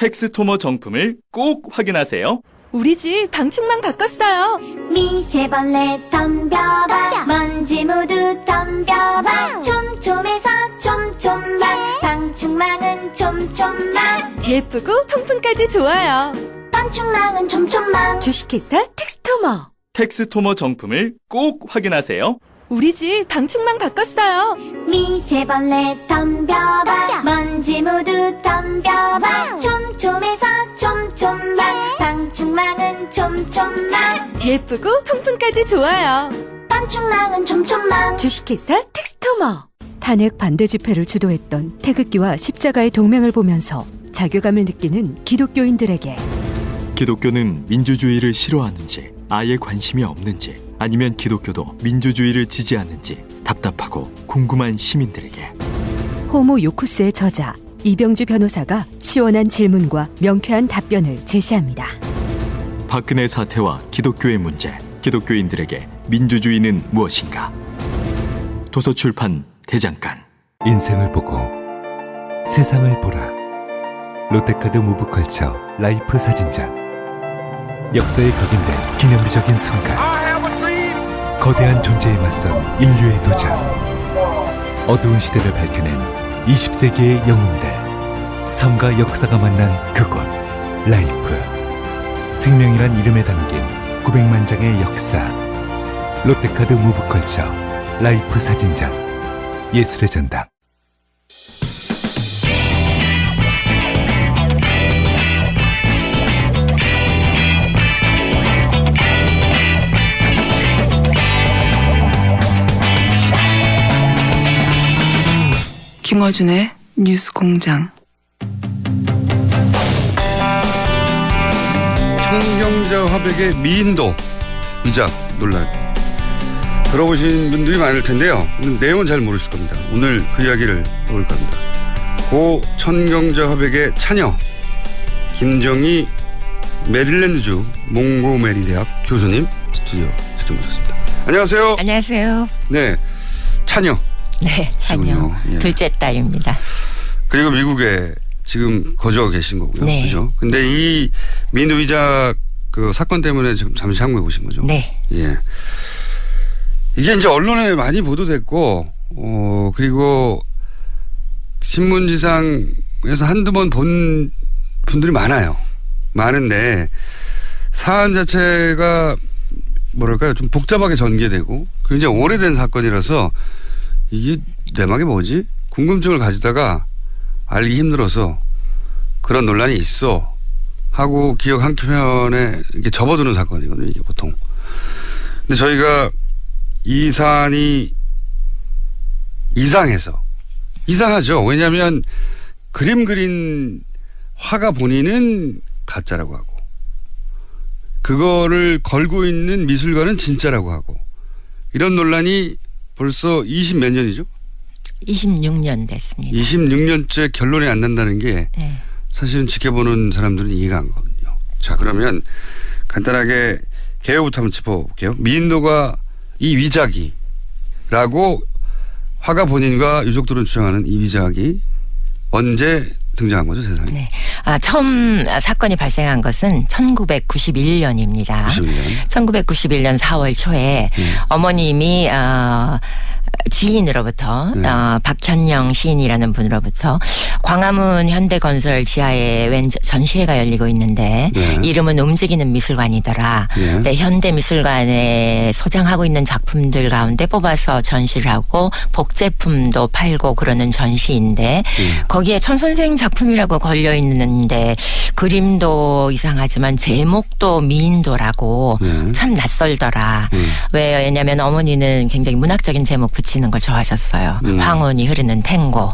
텍스토머 정품을 꼭 확인하세요. 우리 집 방충망 바꿨어요. 미세벌레 덤벼봐 먼지 모두 덤벼봐 촘촘해서 촘촘만 방충망은 촘촘만 예쁘고 통풍까지 좋아요. 방충망은 촘촘만 주식회사 텍스토머. 텍스토머 정품을 꼭 확인하세요. 우리 집 방충망 바꿨어요. 미세벌레 덤벼봐 먼지 모두 덤벼봐 촘촘해서 촘촘만 방충망은 촘촘만 예쁘고 통풍까지 좋아요. 방충망은 촘촘만 주식회사 텍스토머. 탄핵 반대 집회를 주도했던 태극기와 십자가의 동맹을 보면서 자괴감을 느끼는 기독교인들에게 기독교는 민주주의를 싫어하는지 아예 관심이 없는지 아니면 기독교도 민주주의를 지지하는지 답답하고 궁금한 시민들에게 호모 요쿠스의 저자 이병주 변호사가 시원한 질문과 명쾌한 답변을 제시합니다. 박근혜 사태와 기독교의 문제, 기독교인들에게 민주주의는 무엇인가? 도서출판 대장간. 인생을 보고 세상을 보라. 롯데카드 무브컬처 라이프 사진전. 역사에 각인된 기념비적인 순간. 거대한 존재에 맞선 인류의 도전. 어두운 시대를 밝혀낸 20세기의 영웅들. 삶과 역사가 만난 그곳. 라이프. 생명이란 이름에 담긴 900만 장의 역사. 롯데카드 무브컬처 라이프 사진전. 예술의 전당. 김어준의 뉴스공장. 청경자 화백의 미인도 위작 논란 들어보신 분들이 많을 텐데요. 내용은 잘 모르실 겁니다. 오늘 그 이야기를 해볼 겁니다. 고 청경자 화백의 차녀 김정희 메릴랜드주 몽고메리 대학 교수님 스튜디오 직접 모셨습니다. 안녕하세요. 안녕하세요. 네, 차녀. 네, 차녀. 예. 둘째 딸입니다. 그리고 미국에 지금 거주하고 계신 거고요. 네. 그죠? 근데 이 민도 위작 그 사건 때문에 지금 잠시 한국에 오신 거죠? 네. 예. 이게 이제 언론에 많이 보도됐고, 그리고 신문지상에서 한두 번 본 분들이 많아요. 많은데 사안 자체가 뭐랄까요? 좀 복잡하게 전개되고 굉장히 오래된 사건이라서 이게 내막이 뭐지? 궁금증을 가지다가 알기 힘들어서 그런 논란이 있어 하고 기억 한켠에 이렇게 접어두는 사건이거든요. 이게 보통. 근데 저희가 이 사안이 이상하죠. 왜냐하면 그림 그린 화가 본인은 가짜라고 하고 그거를 걸고 있는 미술관은 진짜라고 하고 이런 논란이 벌써 20 몇 년이죠? 26년 됐습니다. 26년째 결론이 안 난다는 게 네. 사실은 지켜보는 사람들은 이해가 안 가거든요. 자, 그러면 간단하게 개요부터 한번 짚어볼게요. 미인도가 이 위작이라고 화가 본인과 유족들은 주장하는 이 위작이 언제 등장한 거죠, 세상에? 네. 처음 사건이 발생한 것은 1991년입니다. 1991년 4월 초에 어머님이 지인으로부터 박현영 시인이라는 분으로부터 광화문 현대건설 지하에 웬 전시회가 열리고 있는데 이름은 움직이는 미술관이더라. 네, 현대미술관에 소장하고 있는 작품들 가운데 뽑아서 전시를 하고 복제품도 팔고 그러는 전시인데 거기에 천선생 작품이라고 걸려 있는데 그림도 이상하지만 제목도 미인도라고 참 낯설더라. 왜냐하면 어머니는 굉장히 문학적인 제목 붙이는 걸 좋아하셨어요. 황혼이 흐르는 탱고,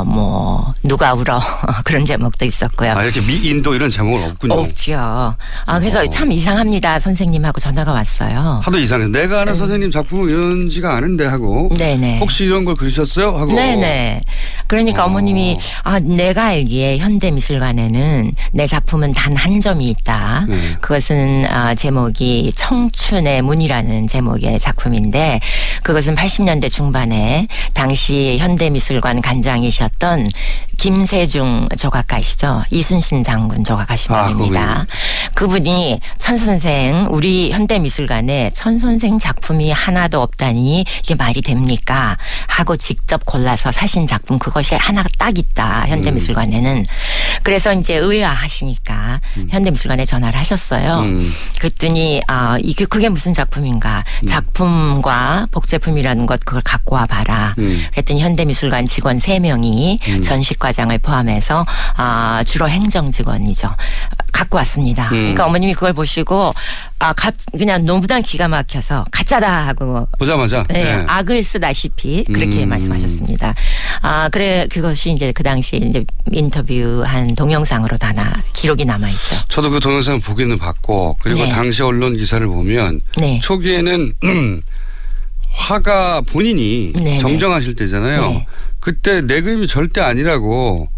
뭐 누가 울어 그런 제목도 있었고요. 아, 이렇게 미인도 이런 제목은 없군요. 없죠. 그래서 참 이상합니다. 선생님하고 전화가 왔어요. 하도 이상해서 내가 아는 선생님 작품은 이런지가 않은데 하고 네네. 혹시 이런 걸 그리셨어요? 하고 네네. 그러니까 어머님이 내가 알기에 현대미술관에는 내 작품은 단 한 점이 있다. 그것은 제목이 청춘의 문이라는 제목의 작품인데 그걸 그것은 80년대 중반에 당시 현대미술관 관장이셨던 김세중 조각가시죠. 이순신 장군 조각가신 분입니다. 그분이 천선생 우리 현대미술관에 천선생 작품이 하나도 없다니 이게 말이 됩니까? 하고 직접 골라서 사신 작품 그것이 하나가 딱 있다. 현대미술관에는. 그래서 이제 의아하시니까 현대미술관에 전화를 하셨어요. 그랬더니 이게 그게 무슨 작품인가? 작품과 복제품이라는 것 그걸 갖고 와봐라. 그랬더니 현대미술관 직원 3명이 전식과장을 포함해서 주로 행정 직원이죠. 갖고 왔습니다. 그러니까 어머님이 그걸 보시고 그냥 너무나 기가 막혀서 가짜다 하고 보자마자 네, 악을 쓰다시피 그렇게 말씀하셨습니다. 그래 그것이 이제 그 당시 이제 인터뷰한 동영상으로 다 기록이 남아 있죠. 저도 그 동영상 보기는 봤고 그리고 네. 당시 언론 기사를 보면 네. 초기에는 화가 본인이 네, 정정하실 때잖아요. 네. 그때 내 그림이 절대 아니라고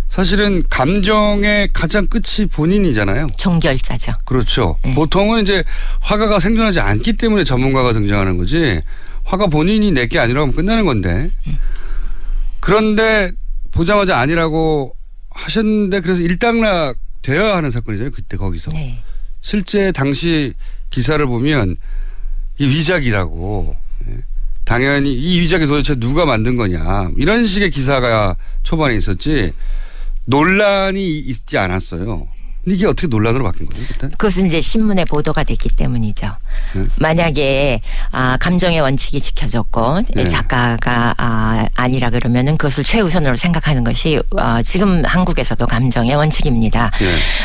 사실은 감정의 가장 끝이 본인이잖아요. 종결자죠. 그렇죠. 네. 보통은 이제 화가가 생존하지 않기 때문에 전문가가 등장하는 거지 화가 본인이 내게 아니라고 하면 끝나는 건데 그런데 보자마자 아니라고 하셨는데 그래서 일단락 되어야 하는 사건이잖아요. 그때 거기서. 네. 실제 당시 기사를 보면 이 위작이라고 당연히 이 위작이 도대체 누가 만든 거냐 이런 식의 기사가 초반에 있었지 논란이 있지 않았어요. 근데 이게 어떻게 논란으로 바뀐 거죠 그때? 그것은 이제 신문에 보도가 됐기 때문이죠. 만약에 감정의 원칙이 지켜졌고 네. 작가가 아니라 그러면은 그것을 최우선으로 생각하는 것이 지금 한국에서도 감정의 원칙입니다.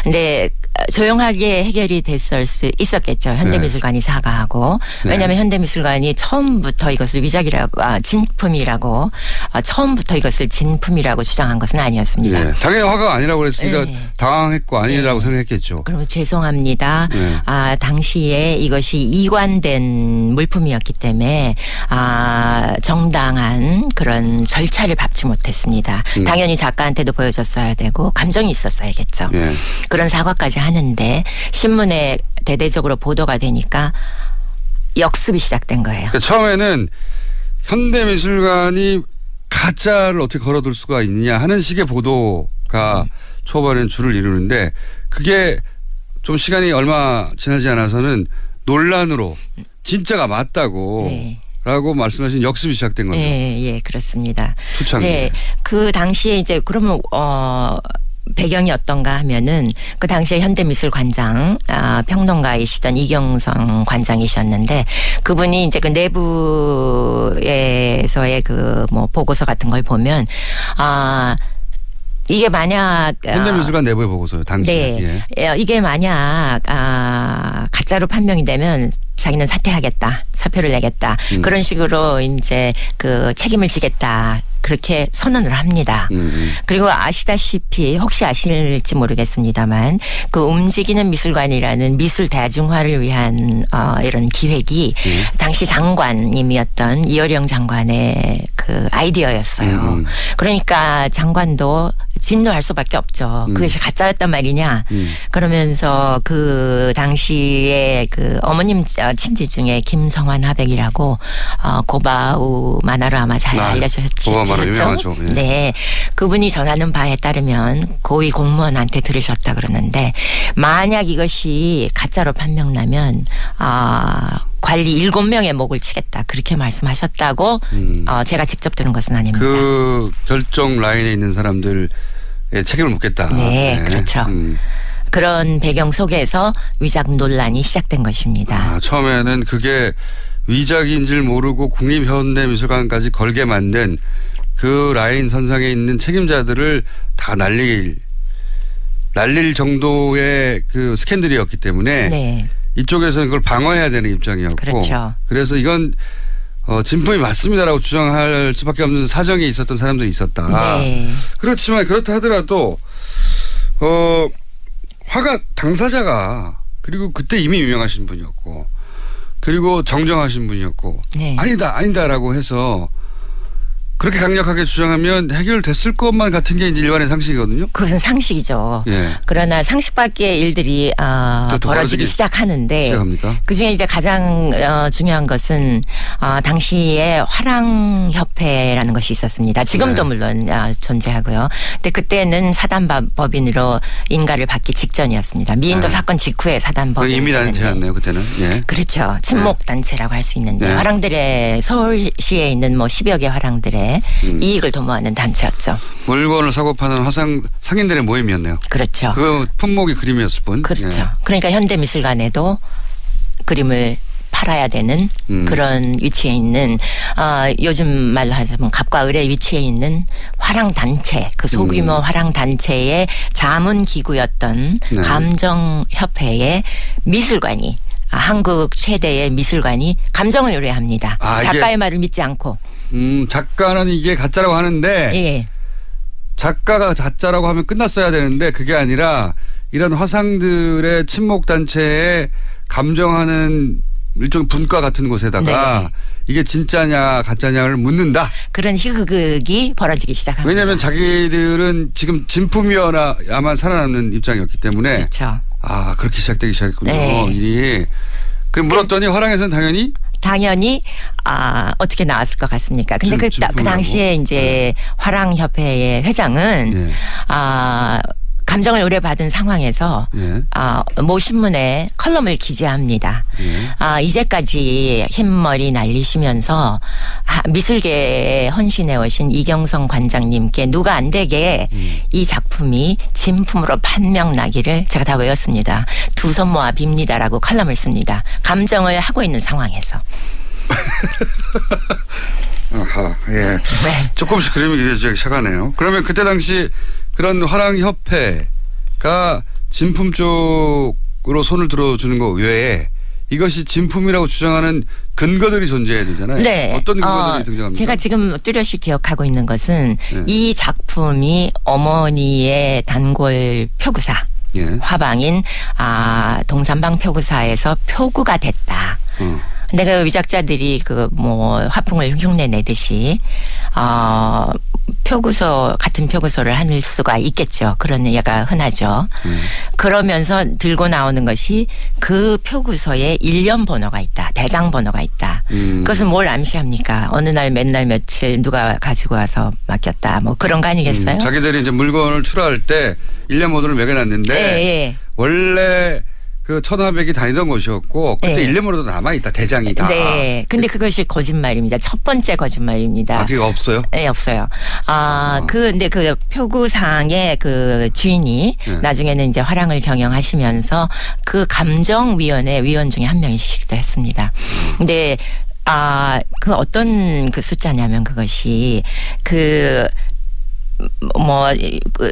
근데 조용하게 해결이 됐을 수 있었겠죠. 현대미술관이 사과하고. 왜냐하면 현대미술관이 처음부터 이것을 위작이라고 진품이라고 처음부터 이것을 진품이라고 주장한 것은 아니었습니다. 네. 당연히 화가 아니라고 그랬으니까 네. 당황했고 아니라고 네. 생각했겠죠. 그럼 죄송합니다. 네. 당시에 이것이 이관된 물품이었기 때문에 정당한 그런 절차를 밟지 못했습니다. 당연히 작가한테도 보여줬어야 되고 감정이 있었어야겠죠. 네. 그런 사과까지 하는데 신문에 대대적으로 보도가 되니까 역습이 시작된 거예요. 그러니까 처음에는 현대미술관이 가짜를 어떻게 걸어둘 수가 있느냐 하는 식의 보도가 초반엔 줄을 이루는데 그게 좀 시간이 얼마 지나지 않아서는 논란으로 진짜가 맞다고 네. 라고 말씀하신 역습이 시작된 거죠. 네, 예, 그렇습니다. 초창기. 네, 그 당시에 이제 그러면 배경이 어떤가 하면은 그 당시에 현대미술관장 평론가이시던 이경성 관장이셨는데 그분이 이제 그 내부에서의 그 뭐 보고서 같은 걸 보면 이게 만약 현대미술관 내부의 보고서요. 당시에. 네. 이게 만약 가짜로 판명이 되면 자기는 사퇴하겠다. 사표를 내겠다. 그런 식으로 이제 그 책임을 지겠다. 그렇게 선언을 합니다. 그리고 아시다시피 혹시 아실지 모르겠습니다만 그 움직이는 미술관이라는 미술 대중화를 위한 이런 기획이 당시 장관님이었던 이어령 장관의 그 아이디어였어요. 그러니까 장관도 진노할 수밖에 없죠. 그것이 가짜였단 말이냐. 그러면서 그 당시에 그 어머님 친지 중에 김성환 화백이라고 고바우 만화로 아마 잘 알려주셨죠. 유명하죠. 예. 네, 그분이 전하는 바에 따르면 고위 공무원한테 들으셨다 그러는데 만약 이것이 가짜로 판명나면 관리 7명의 목을 치겠다 그렇게 말씀하셨다고 제가 직접 들은 것은 아닙니다. 그 결정 라인에 있는 사람들의 책임을 묻겠다. 네, 그렇죠. 그런 배경 속에서 위작 논란이 시작된 것입니다. 처음에는 그게 위작인 줄 모르고 국립현대미술관까지 걸게 만든 그 라인 선상에 있는 책임자들을 다 날릴 정도의 그 스캔들이었기 때문에 네. 이쪽에서는 그걸 방어해야 되는 입장이었고 그렇죠. 그래서 이건 진품이 맞습니다라고 주장할 수밖에 없는 사정이 있었던 사람들이 있었다. 네. 그렇지만 그렇다 하더라도 화가 당사자가 그리고 그때 이미 유명하신 분이었고 그리고 정정하신 분이었고 네. 아니다라고 해서 그렇게 강력하게 주장하면 해결됐을 것만 같은 게 이제 일반의 상식이거든요. 그것은 상식이죠. 예. 그러나 상식 밖의 일들이 또 벌어지기 시작하는데 시작합니까? 그중에 이제 가장 중요한 것은 당시에 화랑협회라는 것이 있었습니다. 지금도 네. 물론 존재하고요. 근데 그때는 사단법인으로 인가를 받기 직전이었습니다. 미인도 네. 사건 직후에 사단법인. 임의단체였네요 그때는. 예. 그렇죠. 친목단체라고 할 수 있는데 네. 화랑들의 서울시에 있는 뭐 10여 개 화랑들의 이익을 도모하는 단체였죠. 물건을 사고 파는 상인들의 모임이었네요. 그렇죠. 그 품목이 그림이었을 뿐. 그렇죠. 예. 그러니까 현대미술관에도 그림을 팔아야 되는 그런 위치에 있는 요즘 말로 하자면 갑과 을의 위치에 있는 화랑단체, 그 소규모 화랑단체의 자문기구였던 네. 감정협회의 미술관이 한국 최대의 미술관이 감정을 요래합니다. 아, 이게- 작가의 말을 믿지 않고. 작가는 이게 가짜라고 하는데 예. 작가가 가짜라고 하면 끝났어야 되는데 그게 아니라 이런 화상들의 친목단체에 감정하는 일종의 분과 같은 곳에다가 네. 이게 진짜냐 가짜냐를 묻는다. 그런 희극이 벌어지기 시작합니다. 왜냐하면 자기들은 지금 진품이어야만 살아남는 입장이었기 때문에 그렇죠. 그렇게 시작되기 시작했군요. 네. 일이. 그럼 물었더니 화랑에서는 당연히 어떻게 나왔을 것 같습니까? 근데 그 진품이라고? 당시에 이제 화랑협회의 회장은 예. 감정을 의뢰받은 상황에서 예. 모 신문에 컬럼을 기재합니다. 예. 이제까지 흰머리 날리시면서 미술계에 헌신해 오신 이경성 관장님께 누가 안 되게 이 작품이 진품으로 판명 나기를 제가 다 외웠습니다. 두 손 모아 빕니다라고 컬럼을 씁니다. 감정을 하고 있는 상황에서. 아하, 예. 조금씩 그림이 그려지기 시작하네요. 그러면 그때 당시 그런 화랑협회가 진품 쪽으로 손을 들어주는 것 외에 이것이 진품이라고 주장하는 근거들이 존재해야 되잖아요. 네. 어떤 근거들이 등장합니까? 제가 지금 뚜렷이 기억하고 있는 것은 네. 이 작품이 어머니의 단골 표구사 예. 화방인 동산방 표구사에서 표구가 됐다. 근데 그 위작자들이 그 뭐 화풍을 흉내 내듯이 표구소 같은 표구소를 할 수가 있겠죠. 그런 얘기가 흔하죠. 그러면서 들고 나오는 것이 그 표구소에 일련 번호가 있다. 대장 번호가 있다. 그것은 뭘 암시합니까? 어느 날 맨날 며칠 누가 가지고 와서 맡겼다. 뭐 그런 거 아니겠어요? 자기들이 이제 물건을 출하할 때 일련 모드를 매겨놨는데 예. 원래 그 천화백이 다니던 곳이었고 그때 네. 일련모로도 남아있다. 대장이다. 네. 근데 그것이 거짓말입니다. 첫 번째 거짓말입니다. 그게 없어요? 네, 없어요. 근데 그 표구상의 그 주인이 네. 나중에는 이제 화랑을 경영하시면서 그 감정위원회 위원 중에 한 명이시기도 했습니다. 근데 그 어떤 그 숫자냐면 그것이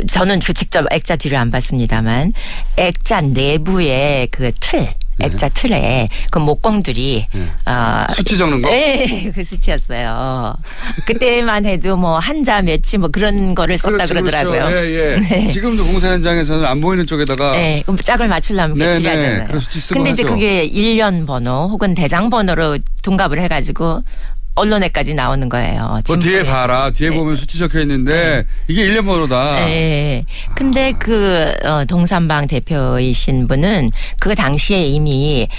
저는 그 직접 액자 뒤를 안 봤습니다만 액자 내부의 그 액자 틀에 그 목공들이 수치 적는 거? 네, 그 수치였어요. 그때만 해도 뭐 한자 몇치 뭐 그런 거를 썼다 그렇죠, 그러더라고요. 그렇죠. 예. 네. 지금도 공사 현장에서는 안 보이는 쪽에다가 네, 그럼 짝을 맞추려면 그게 필요하잖아요. 그런 수치 쓰고 근데 이제 하죠. 그게 일련 번호 혹은 대장 번호로 둔갑을 해가지고 언론에까지 나오는 거예요. 뭐 뒤에 봐라. 뒤에 네. 보면 수치 적혀 있는데 이게 일련번호다. 네. 근데 동산방 대표이신 분은 그 당시에 이미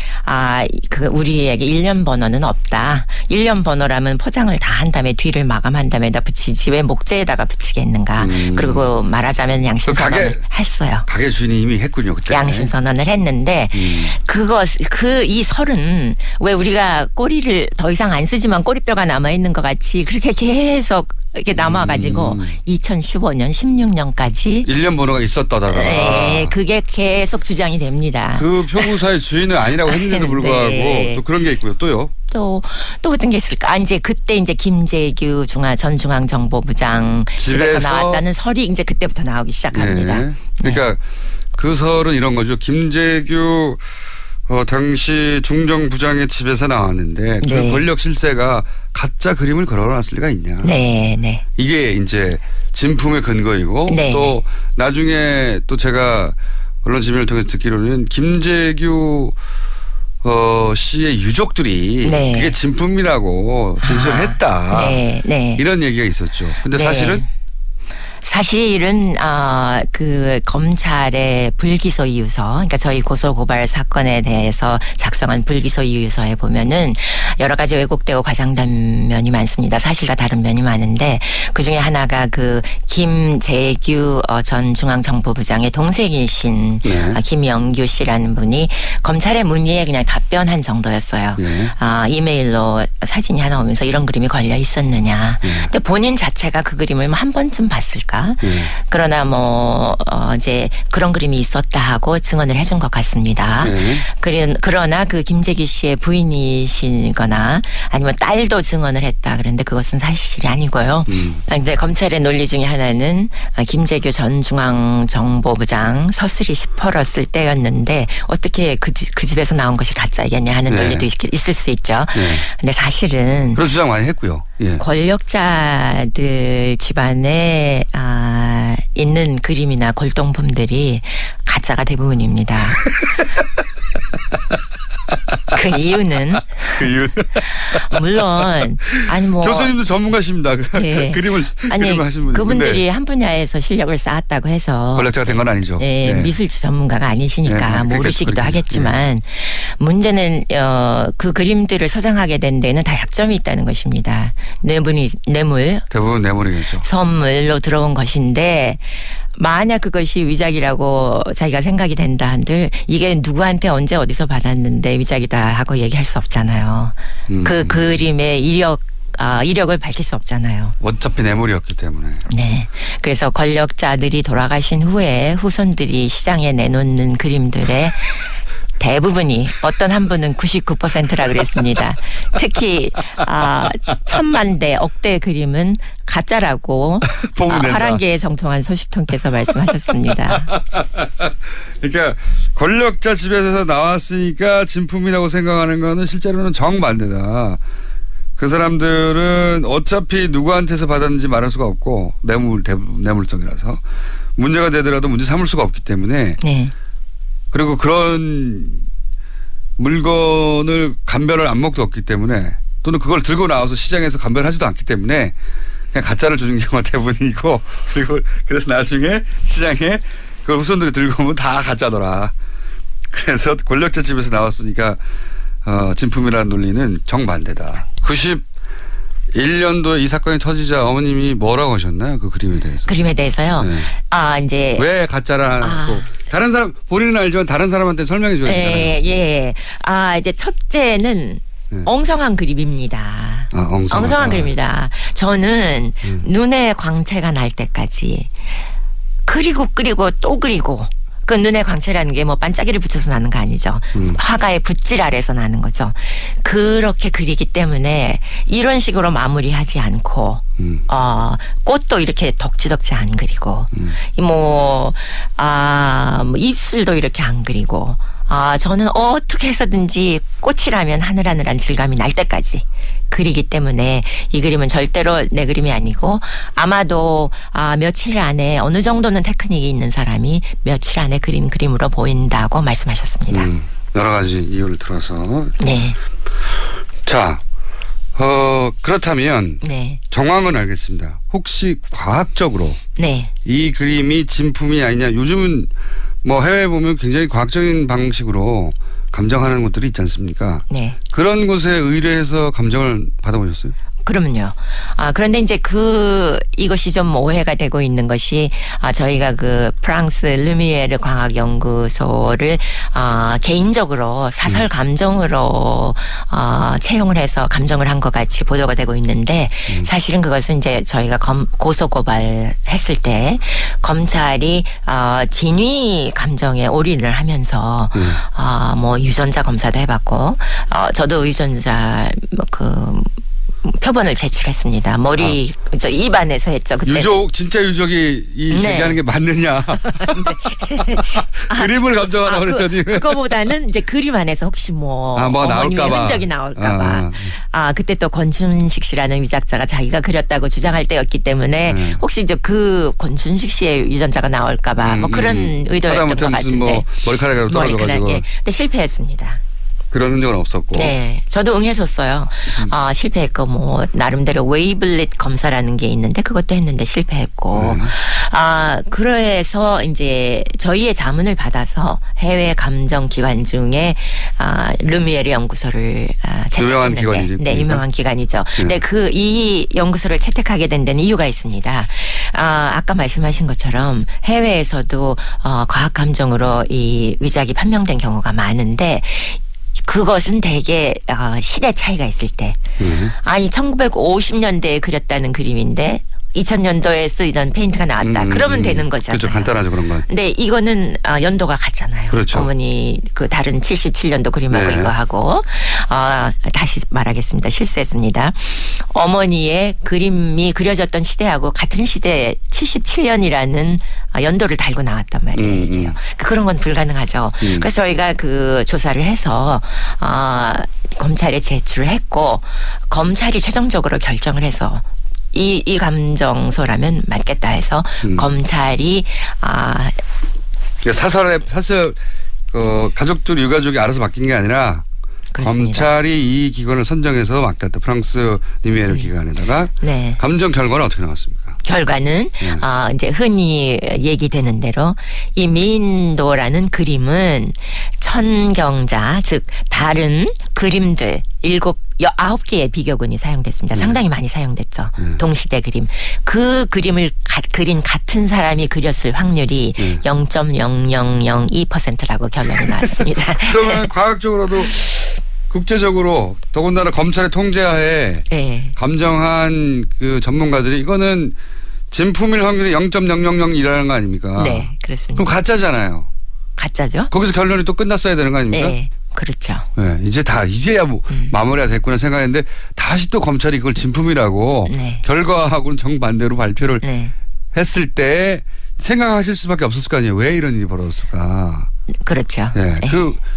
우리에게 일련 번호는 없다. 일련 번호라면 포장을 다 한 다음에 뒤를 마감한 다음에다 붙이지 왜 목재에다가 붙이겠는가. 그리고 말하자면 양심 선언을 했어요. 가게 주인이 이미 했군요 그때. 양심 선언을 했는데 이 설은 왜 우리가 꼬리를 더 이상 안 쓰지만 꼬리뼈가 남아 있는 것 같이 그렇게 계속 이렇게 남아가지고 2015년, 16년까지 일련번호가 있었다더라. 네, 그게 계속 주장이 됩니다. 그 표구사의 주인은 아니라고 했는데도 불구하고 네. 또 그런 게 있고요. 또요. 또 어떤 게 있을까? 이제 그때 이제 김재규 전 중앙정보부장 집에서 나왔다는 설이 이제 그때부터 나오기 시작합니다. 네. 그러니까 그 설은 이런 거죠. 김재규 당시 중정부장의 집에서 나왔는데 그 네. 권력 실세가 가짜 그림을 걸어놨을 리가 있냐. 네. 이게 이제 진품의 근거이고 네. 또 나중에 또 제가 언론 지면을 통해서 듣기로는 김재규 씨의 유족들이 네. 그게 진품이라고 진술을 했다. 네, 네. 이런 얘기가 있었죠. 근데 네. 사실은 그 검찰의 불기소 이유서, 그러니까 저희 고소고발 사건에 대해서 작성한 불기소 이유서에 보면은 여러 가지 왜곡되고 과장된 면이 많습니다. 사실과 다른 면이 많은데 그 중에 하나가 그 김재규 전 중앙정보부장의 동생이신 네. 김영규 씨라는 분이 검찰의 문의에 그냥 답변한 정도였어요. 네. 이메일로 사진이 하나 오면서 이런 그림이 걸려 있었느냐. 근데 본인 자체가 그 그림을 한 번쯤 봤을까? 그러나 이제 그런 그림이 있었다 하고 증언을 해준 것 같습니다. 그러나 그 김재규 씨의 부인이시거나 아니면 딸도 증언을 했다. 그런데 그것은 사실이 아니고요. 이제 검찰의 논리 중에 하나는 김재규 전 중앙정보부장 서술이 시퍼렀을 때였는데 어떻게 그 집에서 나온 것이 가짜이겠냐 하는 네. 논리도 있을 수 있죠. 근데 사실은 그런 주장 많이 했고요. 예. 권력자들 집안에 있는 그림이나 골동품들이 가짜가 대부분입니다. 그 이유는 물론 교수님도 전문가십니다. 네. 그림을 하신 분이. 그분들이 한 분야에서 실력을 쌓았다고 해서 권력자가 된 건 아니죠. 네, 미술 전문가가 아니시니까 네, 모르시기도 하겠지만 문제는 그 그림들을 소장하게 된 데는 다 약점이 있다는 것입니다. 뇌물, 대부분 뇌물이겠죠. 선물로 들어온 것인데 만약 그것이 위작이라고 자기가 생각이 된다 한들 이게 누구한테 언제 어디서 받았는데 위작이다 하고 얘기할 수 없잖아요. 그 그림의 이력을 밝힐 수 없잖아요. 어차피 뇌물이었기 때문에. 네. 그래서 권력자들이 돌아가신 후에 후손들이 시장에 내놓는 그림들의 대부분이 어떤 한 분은 99%라 그랬습니다. 특히 1000만 대 억대 그림은 가짜라고 화랑계에 정통한 소식통께서 말씀하셨습니다. 그러니까 권력자 집에서 나왔으니까 진품이라고 생각하는 거는 실제로는 정반대다. 그 사람들은 어차피 누구한테서 받았는지 말할 수가 없고 뇌물성이라서 문제가 되더라도 문제 삼을 수가 없기 때문에 네. 그리고 그런 물건을 감별할 안목도 없기 때문에 또는 그걸 들고 나와서 시장에서 감별하지도 않기 때문에 그냥 가짜를 주는 경우가 대부분이고 그리고 그래서 나중에 시장에 그걸 후손들이 들고 오면 다 가짜더라. 그래서 권력자 집에서 나왔으니까 진품이라는 논리는 정반대다. 91년도에 이 사건이 터지자 어머님이 뭐라고 하셨나요? 그 그림에 대해서. 그림에 대해서요. 네. 이제 왜 가짜라고 다른 사람 본인은 알지만 다른 사람한테 설명해 줘야 되잖아요. 예. 이제 첫째는 엉성한 그림입니다. 엉성한 그림이다. 저는 눈에 광채가 날 때까지 그리고 또 그리고 그 눈에 광채라는 게 뭐 반짝이를 붙여서 나는 거 아니죠. 화가의 붓질 아래서 나는 거죠. 그렇게 그리기 때문에 이런 식으로 마무리하지 않고 꽃도 이렇게 덕지덕지 안 그리고 입술도 이렇게 안 그리고 저는 어떻게 해서든지 꽃이라면 하늘하늘한 질감이 날 때까지 그리기 때문에 이 그림은 절대로 내 그림이 아니고 아마도 며칠 안에 어느 정도는 테크닉이 있는 사람이 며칠 안에 그림으로 보인다고 말씀하셨습니다. 여러 가지 이유를 들어서. 네. 자, 그렇다면 네. 정황은 알겠습니다. 혹시 과학적으로 네. 이 그림이 진품이 아니냐. 요즘은 뭐 해외에 보면 굉장히 과학적인 방식으로 감정하는 것들이 있지 않습니까? 네. 그런 곳에 의뢰해서 감정을 받아보셨어요? 그러면요. 그런데 이제 이것이 좀 오해가 되고 있는 것이 저희가 그 프랑스 르미에르 과학연구소를 개인적으로 사설 감정으로 채용을 해서 감정을 한 것 같이 보도가 되고 있는데 사실은 그것은 이제 저희가 고소 고발했을 때 검찰이 진위 감정에 올인을 하면서 뭐 유전자 검사도 해봤고 저도 유전자 표본을 제출했습니다. 머리 저 입안에서 했죠. 그때 진짜 유족이 이 제기하는 게 맞느냐? 그림을 감정하라 그랬더니 그거보다는 이제 그림 안에서 혹시 어머님의 나올까봐. 흔적이 나올까봐. 그때 또 권춘식 씨라는 위작자가 자기가 그렸다고 주장할 때였기 때문에 혹시 이제 그 권춘식 씨의 유전자가 나올까봐 그런 의도였던 것 같은데. 머리카락으로 떨어져가지고. 근데 실패했습니다. 그런 흔적은 없었고. 네, 저도 응했었어요. 실패했고 뭐 나름대로 웨이블릿 검사라는 게 있는데 그것도 했는데 실패했고. 그래서 이제 저희의 자문을 받아서 해외 감정 기관 중에 르미에르 연구소를 유명한 채택했는데, 기관이죠. 네, 유명한 기관이죠. 네, 이 연구소를 채택하게 된 데는 이유가 있습니다. 아까 말씀하신 것처럼 해외에서도 과학 감정으로 이 위작이 판명된 경우가 많은데. 그것은 대개 시대 차이가 있을 때. 아니 1950년대에 그렸다는 그림인데 2000년도에 쓰이던 페인트가 나왔다. 그러면 되는 거잖아요. 그렇죠. 간단하죠. 그런 건. 네, 이거는 연도가 같잖아요. 그렇죠. 어머니 그 다른 77년도 그림하고 네. 이거하고 다시 말하겠습니다. 실수했습니다. 어머니의 그림이 그려졌던 시대하고 같은 시대에 77년이라는 연도를 달고 나왔단 말이에요. 그런 건 불가능하죠. 그래서 저희가 그 조사를 해서 검찰에 제출을 했고 검찰이 최종적으로 결정을 해서 이 감정서라면 맞겠다 해서 검찰이 사설 가족들 유가족이 알아서 맡긴 게 아니라 그렇습니다. 검찰이 이 기관을 선정해서 맡겼다. 프랑스 리미에르 기관에다가 네. 감정 결과는 어떻게 나왔습니까? 결과는 이제 흔히 얘기되는 대로 이 미인도라는 그림은 천경자 즉 다른 그림들 9개의 비교군이 사용됐습니다. 상당히 많이 사용됐죠. 동시대 그림. 그 그림을 그린 같은 사람이 그렸을 확률이 0.0002%라고 결론이 나왔습니다. 그러면 과학적으로도 국제적으로 더군다나 검찰의 통제하에 네. 감정한 그 전문가들이 이거는 진품일 확률이 0.000이라는 거 아닙니까? 네, 그렇습니다. 그럼 가짜잖아요. 가짜죠? 거기서 결론이 또 끝났어야 되는 거 아닙니까? 네, 그렇죠. 네, 이제야 마무리가 됐구나 생각했는데 다시 또 검찰이 그걸 진품이라고 네. 결과하고는 정반대로 발표를 네. 했을 때 생각하실 수밖에 없었을 거 아니에요. 왜 이런 일이 벌어졌을까? 그렇죠. 네. 네.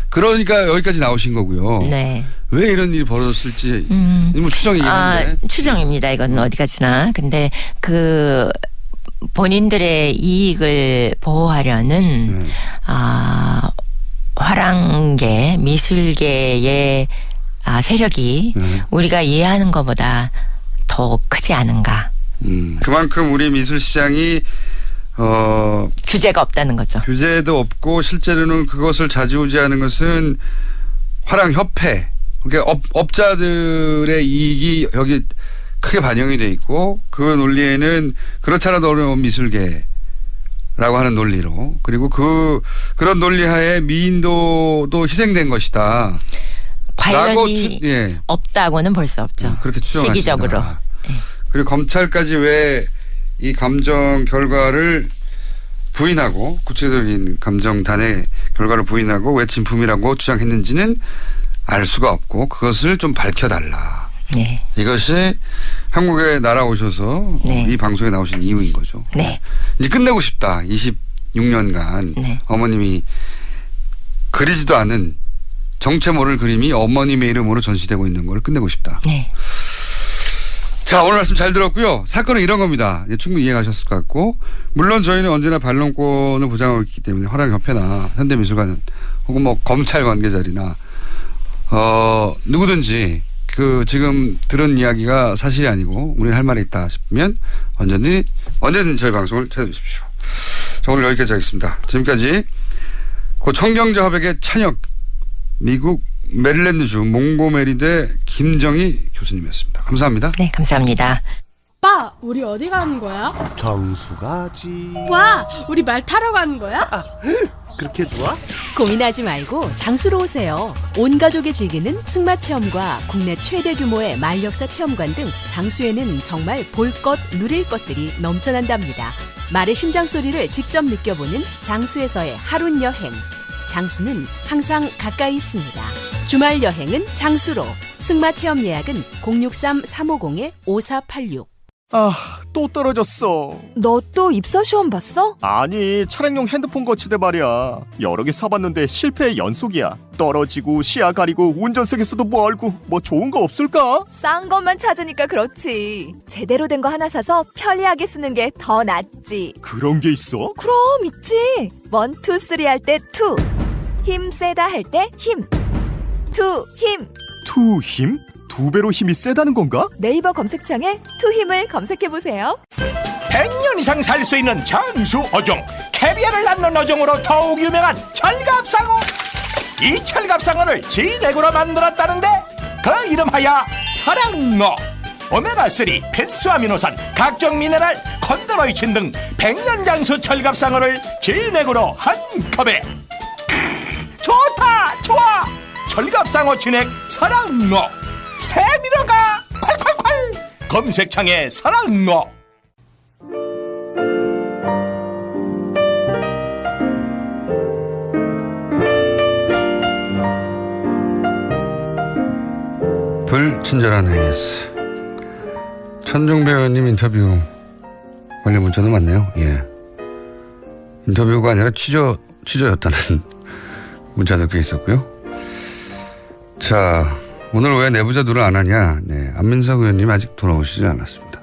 그러니까 여기까지 나오신 거고요. 네. 왜 이런 일이 벌어졌을지 뭐 추정이긴 한데. 추정입니다. 이건 어디 가지나. 근데 그 본인들의 이익을 보호하려는 화랑계 미술계의 세력이 우리가 이해하는 것보다 더 크지 않은가. 그만큼 우리 미술 시장이 규제가 없다는 거죠. 규제도 없고 실제로는 그것을 좌지우지하는 것은 화랑협회. 그러니까 업자들의 이익이 여기 크게 반영이 돼 있고 그 논리에는 그렇지 않아도 어려운 미술계라고 하는 논리로 그리고 그런 논리하에 미인도도 희생된 것이다. 관련이 없다고는 볼 수 없죠. 그렇게 추정하십니다. 시기적으로. 그리고 검찰까지 왜 이 감정 결과를 부인하고 구체적인 감정단의 결과를 부인하고 왜 진품이라고 주장했는지는 알 수가 없고 그것을 좀 밝혀달라. 네. 이것이 한국에 날아오셔서 네. 이 방송에 나오신 이유인 거죠. 네. 이제 끝내고 싶다. 26년간 네. 어머님이 그리지도 않은 정체 모를 그림이 어머님의 이름으로 전시되고 있는 걸 끝내고 싶다. 네. 자, 오늘 말씀 잘 들었고요. 사건은 이런 겁니다. 충분히 이해가셨을 것 같고 물론 저희는 언제나 반론권을 보장하고 있기 때문에 화랑협회나 현대미술관 혹은 뭐 검찰 관계자리나 누구든지 그 지금 들은 이야기가 사실이 아니고 우리는 할 말이 있다 싶으면 언제든지 저희 방송을 찾아주십시오. 자, 오늘 여기까지 하겠습니다. 지금까지 고 청경자 화백의 찬혁 미국 메릴랜드주 몽고메리대 김정희 교수님이었습니다. 감사합니다. 네, 감사합니다. 오빠, 우리 어디 가는 거야? 정수 가지. 와, 우리 말 타러 가는 거야? 그렇게 좋아? 고민하지 말고 장수로 오세요. 온 가족이 즐기는 승마 체험과 국내 최대 규모의 말역사 체험관 등 장수에는 정말 볼 것, 누릴 것들이 넘쳐난답니다. 말의 심장 소리를 직접 느껴보는 장수에서의 하룬 여행. 장수는 항상 가까이 있습니다. 주말 여행은 장수로. 승마 체험 예약은 063-350-5486. 또 떨어졌어. 너 또 입사 시험 봤어? 아니, 차량용 핸드폰 거치대 말이야. 여러 개 사봤는데 실패의 연속이야. 떨어지고 시야 가리고 운전석에서도 멀고 뭐 좋은 거 없을까? 싼 것만 찾으니까 그렇지. 제대로 된 거 하나 사서 편리하게 쓰는 게 더 낫지. 그런 게 있어? 그럼 있지. 1, 2, 3 할 때 2. 힘 세다 할 때 힘. 투힘. 투 힘? 2배로 힘이 세다는 건가? 네이버 검색창에 투힘을 검색해보세요. 100년 이상 살 수 있는 장수 어종 캐비아를 낳는 어종으로 더욱 유명한 철갑상어. 이 철갑상어를 진액으로 만들었다는데 그 이름하여 사랑어. 오메가3 필수 아미노산 각종 미네랄 콘드로이친 등 100년 장수 철갑상어를 진액으로 한 컵에. 좋다 좋아. 철갑상어 진액 사랑어. 스테미너가 콸콸콸. 검색창에 사랑어. 불친절한 AS. 천종배 의원님 인터뷰 관련 문자도 많네요. 예. 인터뷰가 아니라 취조였다는 문자도 꽤 있었고요. 자, 오늘 왜 내부자 누를 안 하냐. 네, 안민석 의원님 아직 돌아오시지 않았습니다.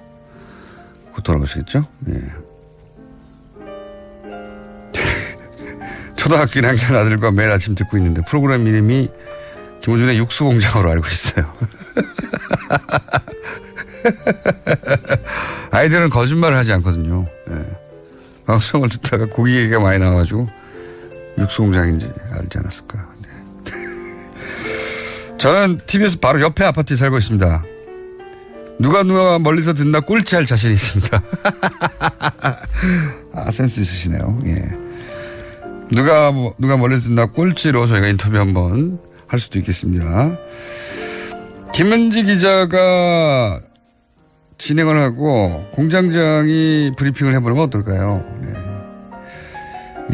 곧 돌아오시겠죠? 예. 초등학교 1학년 아들과 매일 아침 듣고 있는데 프로그램 이름이 김호준의 육수공장으로 알고 있어요. 아이들은 거짓말을 하지 않거든요. 예. 방송을 듣다가 고기 얘기가 많이 나와가지고 육수공장인지 알지 않았을까. 네. 저는 TBS 바로 옆에 아파트에 살고 있습니다. 누가 멀리서 듣나 꼴찌할 자신이 있습니다. 아, 센스 있으시네요. 예. 누가 멀리서 듣나 꼴찌로 저희가 인터뷰 한번 할 수도 있겠습니다. 김은지 기자가 진행을 하고 공장장이 브리핑을 해보면 어떨까요? 네.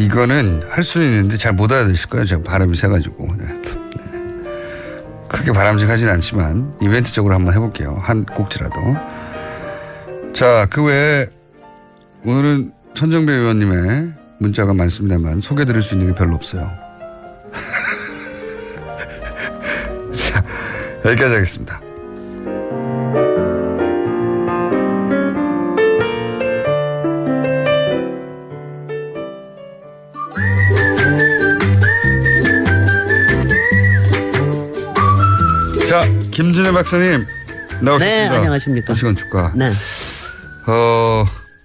이거는 할 수는 있는데 잘 못 알아들으실 거예요. 제가 발음이 세가지고. 네. 그렇게 바람직하진 않지만 이벤트적으로 한번 해볼게요. 한 꼭지라도. 자, 그 외에 오늘은 천정배 의원님의 문자가 많습니다만 소개드릴 수 있는 게 별로 없어요. 자, 여기까지 하겠습니다. 자, 김진애 박사님 나오셨습니다. 네, 안녕하십니까. 2시간 축하. 네.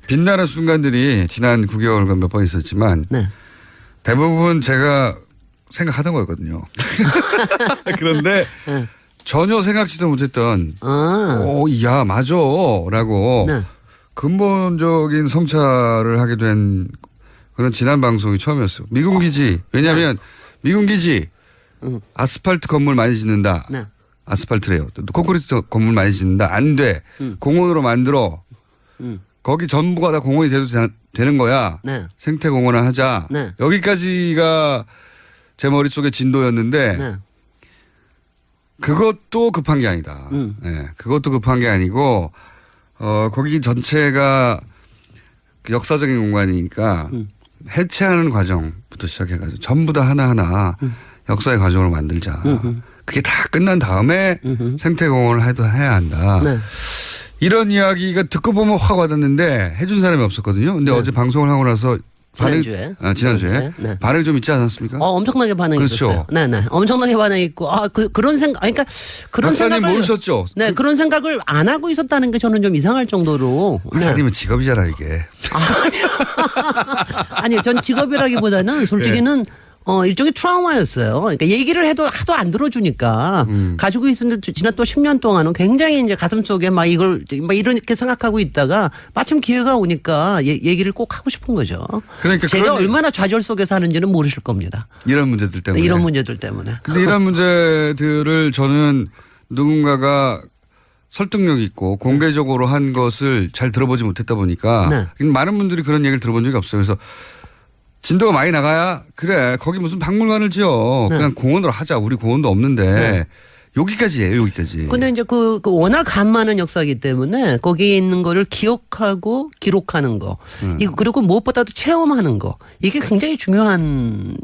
빛나는 순간들이 지난 9개월간 몇 번 있었지만 네. 대부분 제가 생각하던 거였거든요. 그런데 네. 전혀 생각지도 못했던 야 맞아 라고 네. 근본적인 성찰을 하게 된 그런 지난 방송이 처음이었어요. 미군 기지. 왜냐하면 미군 기지 아스팔트 건물 많이 짓는다. 네. 아스팔트래요. 또 콘크리트 건물 많이 짓는다. 안 돼. 공원으로 만들어. 거기 전부가 다 공원이 돼도 되는 거야. 네. 생태공원을 하자. 네. 여기까지가 제 머릿속의 진도였는데 네. 그것도 급한 게 아니다. 네. 그것도 급한 게 아니고 거기 전체가 역사적인 공간이니까 해체하는 과정부터 시작해가지고 전부 다 하나하나 역사의 과정을 만들자. 그게 다 끝난 다음에 생태공원을 해야 한다. 네. 이런 이야기가 듣고 보면 확 와닿는데 해준 사람이 없었거든요. 근데 네. 어제 방송을 하고 나서 지난주에 지난주에 반응이 좀 있지 않았습니까? 엄청나게 반응이 그렇죠. 있었어요. 네네. 엄청나게 반응이 있고 그런 생각 그러니까 그런 박사님 생각을 모르셨죠? 네, 그런 생각을 안 하고 있었다는 게 저는 좀 이상할 정도로. 박사님은 직업이잖아 이게. 아니, 전 직업이라기보다는 솔직히는 일종의 트라우마였어요. 그러니까 얘기를 해도 하도 안 들어주니까 가지고 있었는데 지난 또 10년 동안은 굉장히 이제 가슴 속에 막 이렇게 생각하고 있다가 마침 기회가 오니까 얘기를 꼭 하고 싶은 거죠. 그러니까 제가 얼마나 좌절 속에 사는지는 모르실 겁니다. 이런 문제들 때문에. 이런 문제들 때문에. 근데 이런 문제들을 저는 누군가가 설득력 있고 공개적으로 한 것을 잘 들어보지 못했다 보니까 많은 분들이 그런 얘기를 들어본 적이 없어요. 그래서 진도가 많이 나가야 그래 거기 무슨 박물관을 지어 그냥 공원으로 하자. 우리 공원도 없는데 여기까지예요. 여기까지. 근데 이제 그 워낙 간만한 역사이기 때문에 거기에 있는 거를 기억하고 기록하는 거 그리고 무엇보다도 체험하는 거 이게 굉장히 중요한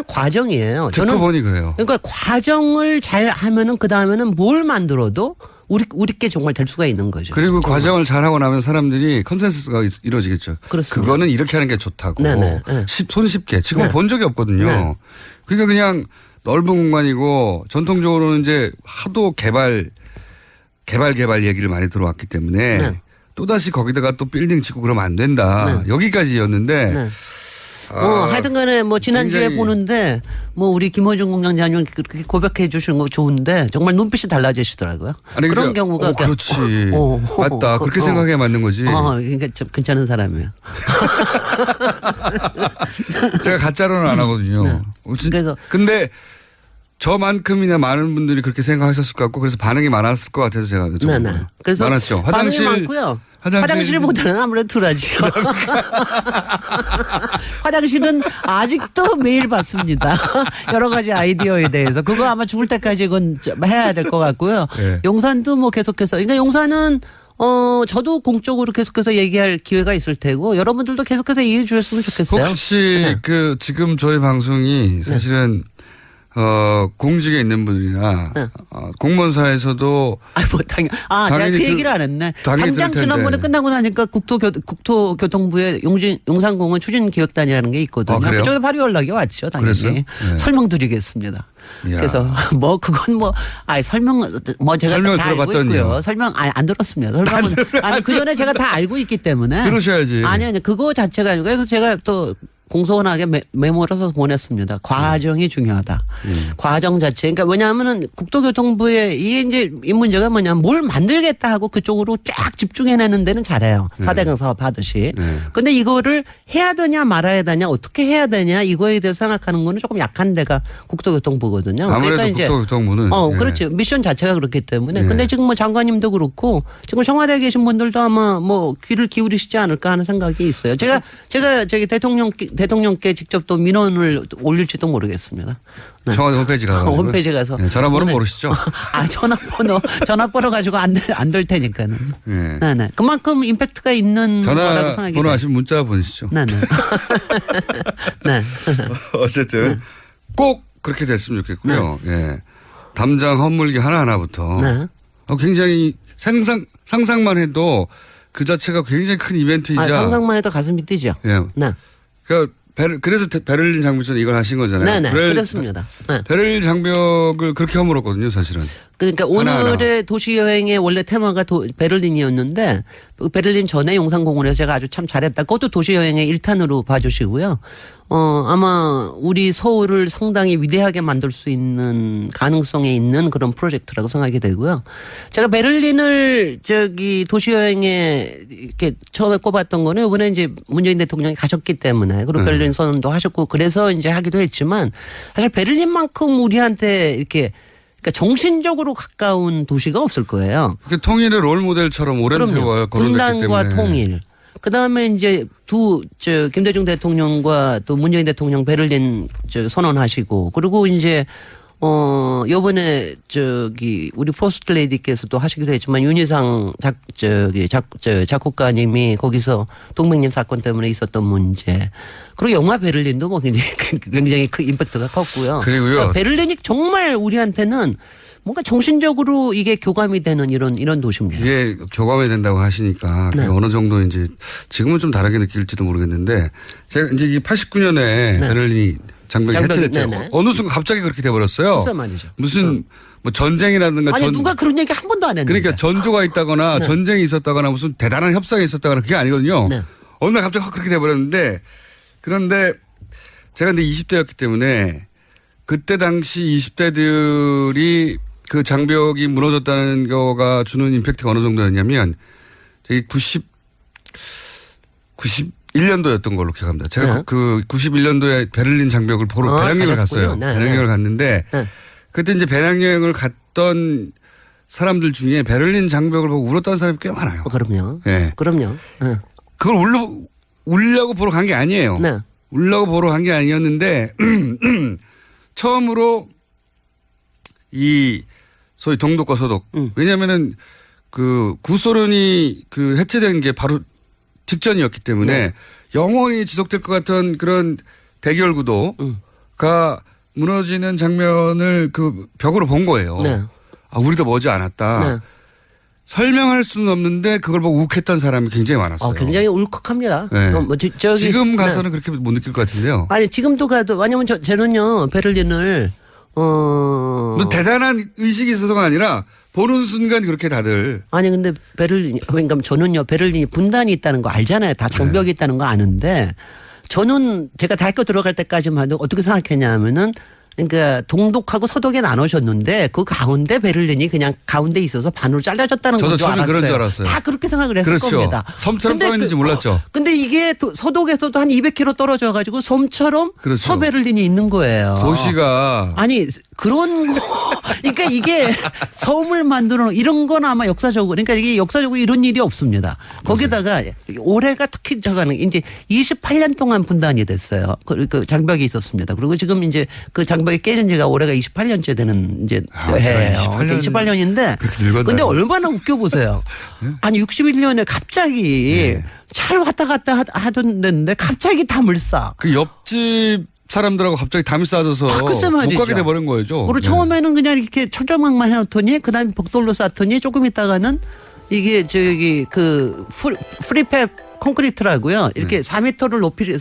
과정이에요. 듣고 저는 보니 그래요. 그러니까 과정을 잘 하면은 그 다음에는 뭘 만들어도 우리께 정말 될 수가 있는 거죠. 그리고 과정을 잘하고 나면 사람들이 컨센서스가 이루어지겠죠. 그렇습니다. 그거는 이렇게 하는 게 좋다고. 네네. 손쉽게. 지금 네. 본 적이 없거든요. 네. 그러니까 그냥 넓은 공간이고 전통적으로는 이제 하도 개발 얘기를 많이 들어왔기 때문에 네. 또다시 거기다가 또 빌딩 짓고 그러면 안 된다. 네. 여기까지였는데 네. 하여튼간에 뭐 지난주에 굉장히 보는데 뭐 우리 김호중 공장장님 그렇게 고백해 주시는 거 좋은데 정말 눈빛이 달라지시더라고요. 아니, 그런 그러니까, 경우가 그렇지. 맞다. 그렇게 생각해야 맞는 거지. 그러니까 좀 괜찮은 사람이에요. 제가 가짜로는 안 하거든요. 네. 그래서 근데 저만큼이나 많은 분들이 그렇게 생각하셨을 것 같고 그래서 반응이 많았을 것 같아서 제가 여쭤본 네. 거예요. 그래서 많았죠. 반응이 많고요. 화장실보다는 아무래도 덜하죠. 화장실은 아직도 매일 받습니다. 여러 가지 아이디어에 대해서. 그거 아마 죽을 때까지 이건 해야 될 것 같고요. 네. 용산도 뭐 계속해서. 그러니까 용산은 저도 공적으로 계속해서 얘기할 기회가 있을 테고 여러분들도 계속해서 얘기해 주셨으면 좋겠어요. 혹시 그 지금 저희 방송이 사실은 공직에 있는 분이나 공무원사에서도 제가 그 얘기를 안 했네. 당장 지난번에 끝나고 나니까 국토교통부의 용산공원 추진기획단이라는 게 있거든요. 그쪽에 바로 연락이 왔죠. 당연히. 네. 설명드리겠습니다. 이야. 그래서 뭐 그건 제가 설명을 다 알고 들어봤더니요. 있고요. 설명 안 들었습니다. 설명은 그 전에 제가 다 알고 있기 때문에 들으셔야지. 아니 그거 자체가 아니고 그래서 제가 또 공손하게 메모를 해서 보냈습니다. 과정이 중요하다. 과정 자체. 그러니까 왜냐하면은 국토교통부의 이 문제가 뭐냐면 뭘 만들겠다 하고 그쪽으로 쫙 집중해내는 데는 잘해요. 4대강 사업 하듯이. 근데 이거를 해야 되냐 말아야 되냐 어떻게 해야 되냐 이거에 대해서 생각하는 거는 조금 약한 데가 국토교통부거든요. 아무래도 그러니까 이제 국토교통부는. 그렇죠. 미션 자체가 그렇기 때문에. 예. 근데 지금 뭐 장관님도 그렇고 지금 청와대에 계신 분들도 아마 뭐 귀를 기울이시지 않을까 하는 생각이 있어요. 제가 저기 대통령께 직접 또 민원을 올릴지도 모르겠습니다. 네. 청와대 홈페이지 가서. 홈페이지 가서. 전화번호 모르시죠? 전화번호 가지고 안 될 테니까는. 네. 네. 그만큼 임팩트가 있는 거라고 생각이 전화번호 아시면 문자 보내시죠. 네. 어쨌든 꼭 그렇게 됐으면 좋겠고요. 예. 담장 헛물기 하나하나부터 굉장히 상상만 해도 그 자체가 굉장히 큰 이벤트이자 상상만 해도 가슴이 뛰죠. 예. 그래서 베를린 장벽전 이걸 하신 거잖아요. 네, 그렇습니다. 베를린 장벽을 그렇게 허물었거든요, 사실은. 그러니까 오늘의 도시 여행의 원래 테마가 베를린이었는데 베를린 전에 용산공원에서 제가 아주 참 잘했다. 그것도 도시 여행의 1탄으로 봐주시고요. 아마 우리 서울을 상당히 위대하게 만들 수 있는 가능성에 있는 그런 프로젝트라고 생각이 되고요. 제가 베를린을 도시 여행에 이렇게 처음에 꼽았던 거는 이번에 이제 문재인 대통령이 가셨기 때문에 그리고 베를린 선언도 하셨고 그래서 이제 하기도 했지만 사실 베를린만큼 우리한테 이렇게 그러니까 정신적으로 가까운 도시가 없을 거예요. 통일의 롤 모델처럼 오랜 세월 거론됐기 때문에. 분단과 통일. 그다음에 이제 김대중 대통령과 또 문재인 대통령 베를린 선언하시고 그리고 이제 요번에 우리 포스트 레이디께서도 하시기도 했지만 윤희상 작곡가님이 거기서 동백님 사건 때문에 있었던 문제 그리고 영화 베를린도 뭐 굉장히 큰 임팩트가 컸고요. 그리고요. 그러니까 베를린이 정말 우리한테는 뭔가 정신적으로 이게 교감이 되는 이런 도시입니다. 이게 교감이 된다고 하시니까 어느 정도 이제 지금은 좀 다르게 느낄지도 모르겠는데 제가 이제 89년에 베를린이 장벽이 해체됐죠. 어느 순간 갑자기 그렇게 돼버렸어요. 무슨 말이죠? 무슨 뭐 전쟁이라든가 누가 그런 얘기 한 번도 안 했는데. 그러니까 전조가 있다거나 전쟁이 있었다거나 무슨 대단한 협상이 있었다거나 그게 아니거든요. 어느 날 갑자기 그렇게 돼버렸는데 그런데 제가 근데 20대였기 때문에 그때 당시 20대들이 그 장벽이 무너졌다는 거가 주는 임팩트가 어느 정도였냐면 저기 91년도였던 걸로 기억합니다. 제가 그 91년도에 베를린 장벽을 보러 배낭여행을 갔어요. 배낭여행을 갔는데 그때 이제 배낭여행을 갔던 사람들 중에 베를린 장벽을 보고 울었다는 사람이 꽤 많아요. 그럼요. 네. 그럼요. 그걸 울려고 보러 간 게 아니에요. 울려고 보러 간 게 아니었는데 처음으로 이 소위 동독과 서독. 왜냐하면은 그 구소련이 그 해체된 게 바로 직전이었기 때문에 영원히 지속될 것 같은 그런 대결 구도가 무너지는 장면을 그 벽으로 본 거예요. 우리도 머지 않았다. 설명할 수는 없는데 그걸 보고 욱했던 사람이 굉장히 많았어요. 굉장히 울컥합니다. 지금 가서는 그렇게 못 느낄 것 같은데요. 아니 지금도 가도 왜냐면 저는요 베를린을 뭐 대단한 의식이 있어서가 아니라 보는 순간 그렇게 다들. 아니 근데 베를린 그러니까 저는요 베를린이 분단이 있다는 거 알잖아요. 다 장벽이 있다는 거 아는데 저는 제가 대학교 들어갈 때까지만 해도 어떻게 생각했냐면은 그러니까 동독하고 서독에 나누셨는데 그 가운데 베를린이 그냥 가운데 있어서 반으로 잘라졌다는 건 저도 줄 처음에 알았어요. 그런 줄 알았어요. 다 그렇게 생각을 했을 그렇죠. 겁니다. 섬처럼 떠 있는지 몰랐죠. 근데 이게 서독에서도 한 200km 떨어져 가지고 섬처럼 그렇죠. 서베를린이 있는 거예요. 도시가 아니 그런 거 그러니까 이게 섬을 만들어 이런 건 아마 역사적으로 그러니까 이게 역사적으로 이런 일이 없습니다. 거기다가 올해가 특히 저가는 이제 28년 동안 분단이 됐어요. 그 장벽이 있었습니다. 그리고 지금 이제 그 장벽이 깨진 지가 올해가 28년째 되는 이제 해예요. 28년인데 근데 얼마나 웃겨 보세요. 아니 61년에 갑자기 잘 왔다 갔다 하던 데인데 갑자기 담을 쌓아. 그 옆집 사람들하고 갑자기 담이 쌓아져서 못 가게 돼버린 거죠. 그리고 처음에는 그냥 이렇게 철조망만 해놓더니 그다음에 벽돌로 쌓더니 조금 있다가는 이게 저기 그 프리팹 콘크리트라고요. 이렇게 4m를 높이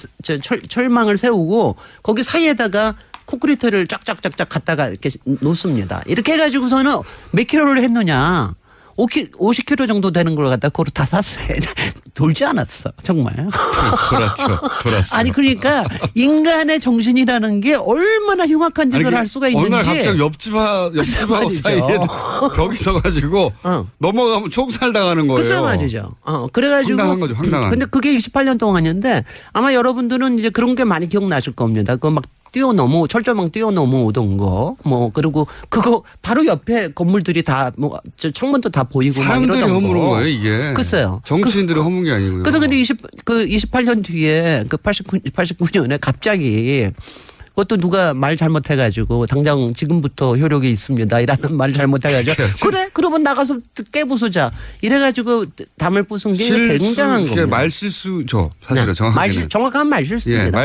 철망을 세우고 거기 사이에다가 콘크리트를 쫙쫙쫙쫙 갖다가 이렇게 놓습니다. 이렇게 해가지고서는 몇 킬로를 했느냐. 50km 정도 되는 걸 갖다 그걸 다 샀어요. 돌지 않았어. 정말. 돌았죠. 아니 그러니까 인간의 정신이라는 게 얼마나 흉악한 짓을 할 수가 있는지. 어느 날 갑자기 옆집하고 사이에 벽이 서가지고 넘어가면 총살 당하는 거예요. 글쎄 말이죠. 그래가지고. 황당한 거죠. 황당한. 근데 그게 28년 동안인데 아마 여러분들은 이제 그런 게 많이 기억나실 겁니다. 그거 막 철조망 뛰어넘어오던 거, 그리고 그거 바로 옆에 건물들이 다, 창문도 다 보이고. 사람들이 허물은 거예요, 이게. 글쎄요. 정치인들이 허문 게 아니고요. 그래서 근데 28년 뒤에 89년에 갑자기 그것도 누가 말 잘못해가지고 당장 지금부터 효력이 있습니다. 이라는 말 잘못해가지고 그래? 그러면 나가서 깨부수자. 이래가지고 담을 부순 게 굉장한 겁니다. 말실수죠. 사실은 정확하게는. 정확한 말실수입니다.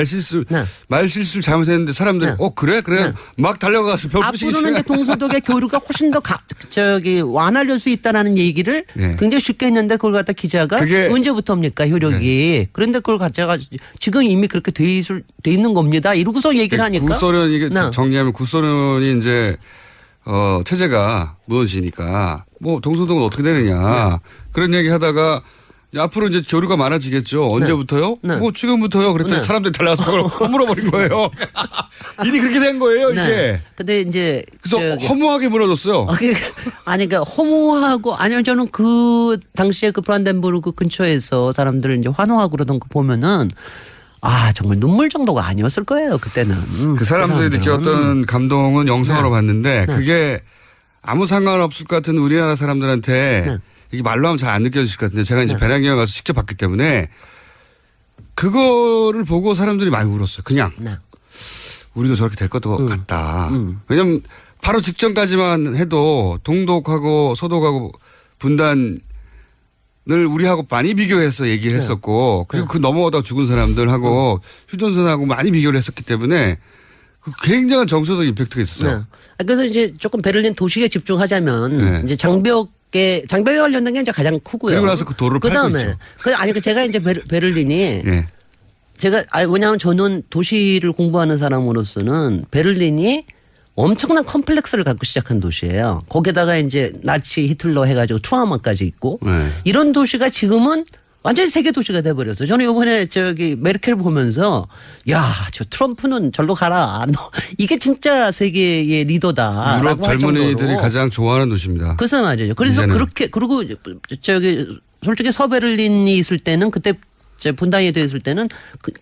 말실수를 잘못했는데 사람들이 그래? 막 달려가서 벽 부시기 앞으로는 이제 동서독의 교류가 훨씬 더 완화될 수 있다는 얘기를 굉장히 쉽게 했는데 그걸 갖다 기자가 언제부터입니까 효력이. 그런데 그걸 갖다가 지금 이미 그렇게 돼 있는 겁니다. 이러고서 얘기를 하니까. 구소련 이게 정리하면 구소련이 이제 체제가 무너지니까 동서독은 어떻게 되느냐 그런 얘기 하다가 앞으로 이제 교류가 많아지겠죠. 언제부터요? 지금부터요. 그랬더니 사람들이 달라서 그걸 허물어버린 거예요. 일이 그렇게 된 거예요, 이게. 근데 이제 그래서 허무하게 무너졌어요. 아니 그러니까 허무하고 아니요 저는 그 당시에 그 브란덴부르크 근처에서 사람들 이제 환호하고 그러던 거 보면은. 정말 눈물 정도가 아니었을 거예요, 그때는. 그 사람들이 느꼈던 감동은 영상으로 봤는데 그게 아무 상관없을 것 같은 우리나라 사람들한테 이게 말로 하면 잘 안 느껴지실 것 같은데 제가 이제 배낭여행 가서 직접 봤기 때문에 그거를 보고 사람들이 많이 울었어요. 그냥. 우리도 저렇게 될 것도 같다. 왜냐면 바로 직전까지만 해도 동독하고 서독하고 분단 늘 우리하고 많이 비교해서 얘기를 했었고 그리고 그 넘어오다 죽은 사람들하고 휴전선하고 많이 비교를 했었기 때문에 그 굉장한 정서적 임팩트가 있었어요. 그래서 이제 조금 베를린 도시에 집중하자면 이제 장벽에 관련된 게 이제 가장 크고요. 그리고 나서 그 도로를 팔고 있죠. 제가 이제 베를린이 제가 왜냐하면 저는 도시를 공부하는 사람으로서는 베를린이 엄청난 컴플렉스를 갖고 시작한 도시예요. 거기다가 이제 나치 히틀러 해가지고 트라우마까지 있고 이런 도시가 지금은 완전히 세계 도시가 돼버렸어요. 저는 이번에 메르켈 보면서 저 트럼프는 절로 가라. 이게 진짜 세계의 리더다. 유럽 젊은이들이 가장 좋아하는 도시입니다. 그래서 맞아요. 그래서 이제는. 그리고 솔직히 서베를린이 있을 때는 그때 분단이 되었을 때는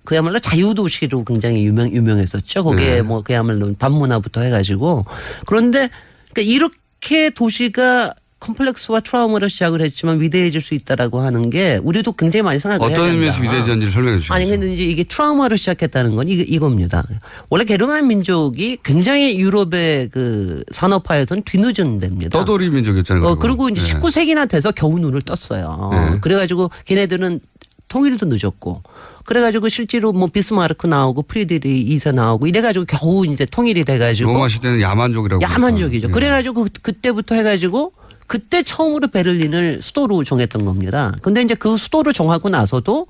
그야말로 자유도시로 굉장히 유명했었죠. 거기에 그야말로 반문화부터 해가지고. 그런데 그러니까 이렇게 도시가 컴플렉스와 트라우마로 시작을 했지만 위대해질 수 있다라고 하는 게 우리도 굉장히 많이 생각해야 된다. 어떤 의미에서 위대해졌는지 설명해 주시죠. 아니 근데 이제 이게 트라우마로 시작했다는 건 이겁니다. 원래 게르만 민족이 굉장히 유럽의 그 산업화에서는 뒤늦은 데입니다. 떠돌이 민족이었잖아요. 그리고 이제 19세기나 돼서 겨우 눈을 떴어요. 그래가지고 걔네들은 통일도 늦었고 그래가지고 실제로 비스마르크 나오고 프리드리 2세 나오고 이래가지고 겨우 이제 통일이 돼가지고 로마 시대는 야만족이라고 야만족이죠. 그래가지고 그때부터 해가지고 그때 처음으로 베를린을 수도로 정했던 겁니다. 근데 이제 그 수도로 정하고 나서도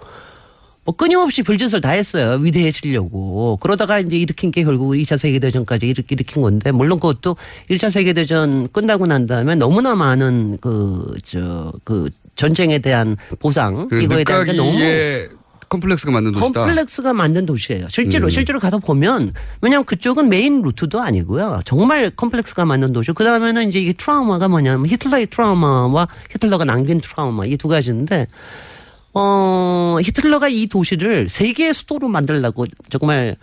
뭐 끊임없이 별짓을 다 했어요. 위대해지려고. 그러다가 이제 일으킨 게 결국 2차 세계대전까지 일으킨 건데, 물론 그것도 1차 세계대전 끝나고 난 다음에 너무나 많은 그 전쟁에 대한 보상, 이거에 대한 게 너무 컴플렉스가 만든 도시다. 컴플렉스가 만든 도시예요. 실제로 가서 보면, 왜냐하면 그쪽은 메인 루트도 아니고요. 정말 컴플렉스가 만든 도시. 그 다음에는 이제 이 트라우마가 뭐냐면 히틀러의 트라우마와 히틀러가 남긴 트라우마, 이 두 가지인데, 히틀러가 이 도시를 세계의 수도로 만들려고 정말